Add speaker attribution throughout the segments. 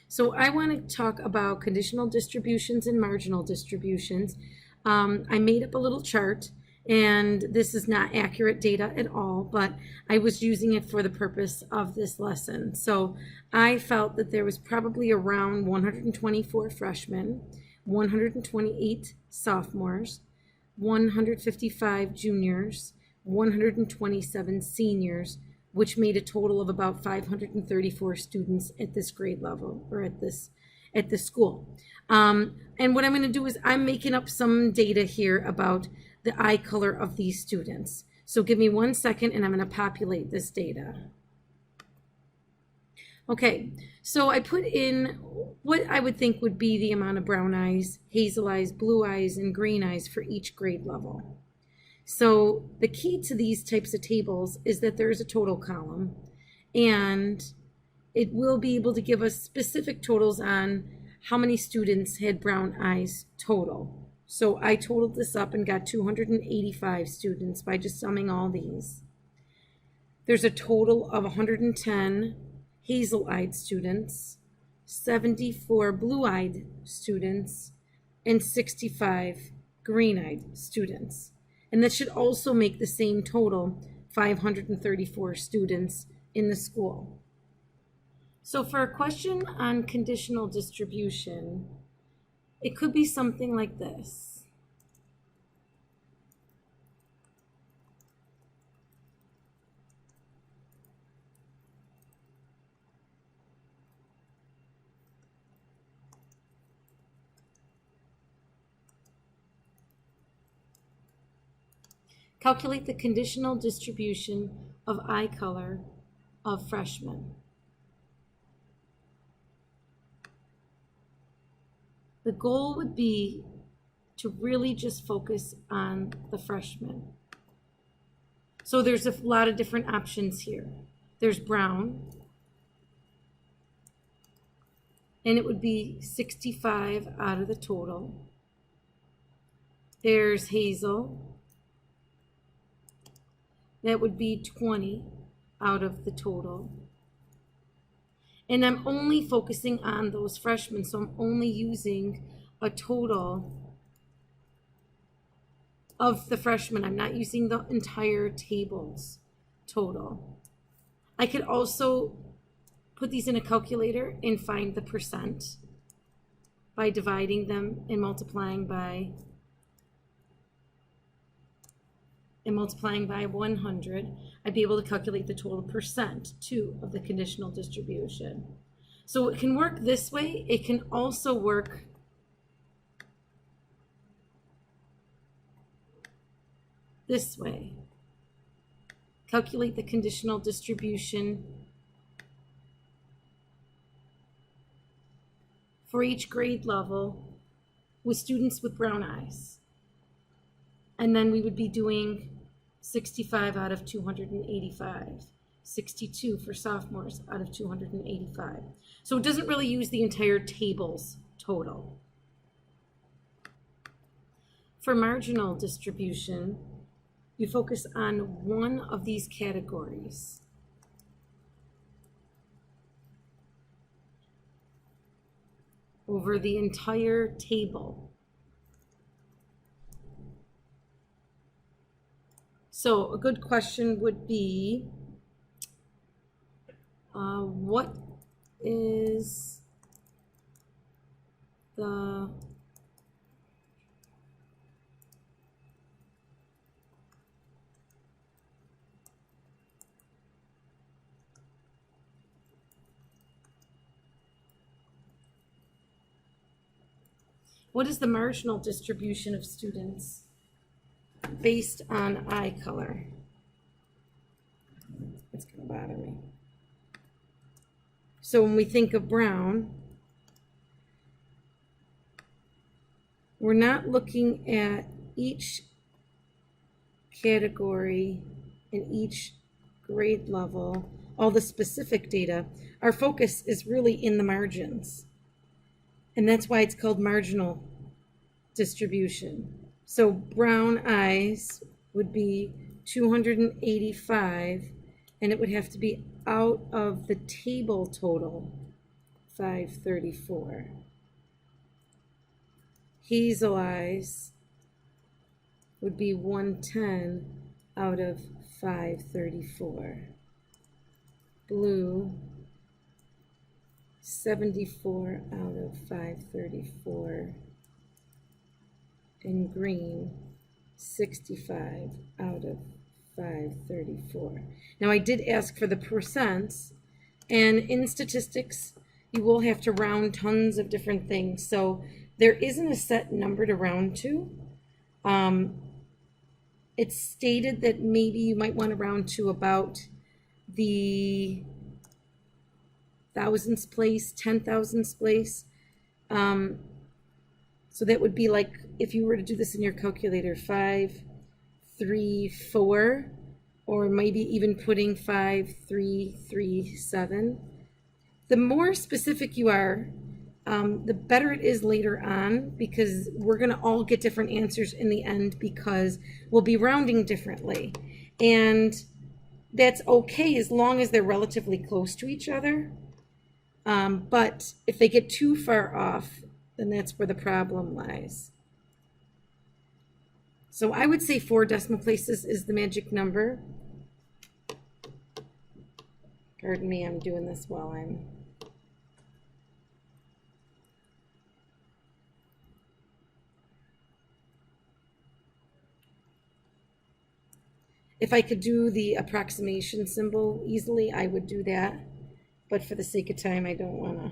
Speaker 1: So I want to talk about conditional distributions and marginal distributions. I made up a little chart, and this is not accurate data at all, but I was using it for the purpose of this lesson. So I felt that there was probably around 124 freshmen, 128 sophomores, 155 juniors, 127 seniors, which made a total of about 534 students at this grade level, or at this school. And what I'm going to do is I'm making up some data here about the eye color of these students. So give me 1 second and I'm going to populate this data. Okay, so I put in what I would think would be the amount of brown eyes, hazel eyes, blue eyes, and green eyes for each grade level. So the key to these types of tables is that there is a total column, and it will be able to give us specific totals on how many students had brown eyes total. So I totaled this up and got 285 students by just summing all these. There's a total of 110 hazel-eyed students, 74 blue-eyed students, and 65 green-eyed students. And that should also make the same total, 534 students in the school. So for a question on conditional distribution, it could be something like this. Calculate the conditional distribution of eye color of freshmen. The goal would be to really just focus on the freshmen. So there's a lot of different options here. There's brown, and it would be 65 out of the total. There's hazel. That would be 20 out of the total. And I'm only focusing on those freshmen, so I'm only using a total of the freshmen. I'm not using the entire table's total. I could also put these in a calculator and find the percent by dividing them and multiplying by 100, I'd be able to calculate the total percent too of the conditional distribution. So it can work this way. It can also work this way. Calculate the conditional distribution for each grade level with students with brown eyes. And then we would be doing 65 out of 285, 62 for sophomores out of 285. So it doesn't really use the entire table's total. For marginal distribution, you focus on one of these categories. Over the entire table. So a good question would be, what is the marginal distribution of students based on eye color? It's going to bother me. So when we think of brown, we're not looking at each category in each grade level, all the specific data. Our focus is really in the margins. And that's why it's called marginal distribution. So brown eyes would be 285, and it would have to be out of the table total, 534. Hazel eyes would be 110 out of 534. Blue, 74 out of 534. And green, 65 out of 534. Now I did ask for the percents, and in statistics, you will have to round tons of different things. So there isn't a set number to round to. It's stated that maybe you might want to round to about the thousands place, 10,000s place. So that would be like, if you were to do this in your calculator, 5, 3, 4, or maybe even putting 5, 3, 3, 7. The more specific you are, the better it is later on, because we're going to all get different answers in the end because we'll be rounding differently. And that's okay as long as they're relatively close to each other. But if they get too far off, then that's where the problem lies. So I would say 4 decimal places is the magic number. Pardon me, I'm doing this while I'm... If I could do the approximation symbol easily, I would do that. But for the sake of time, I don't want to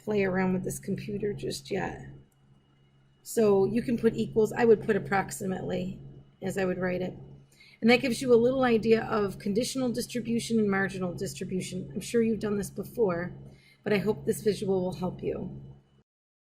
Speaker 1: play around with this computer just yet. So you can put equals. I would put approximately as I would write it. And that gives you a little idea of conditional distribution and marginal distribution. I'm sure you've done this before, but I hope this visual will help you.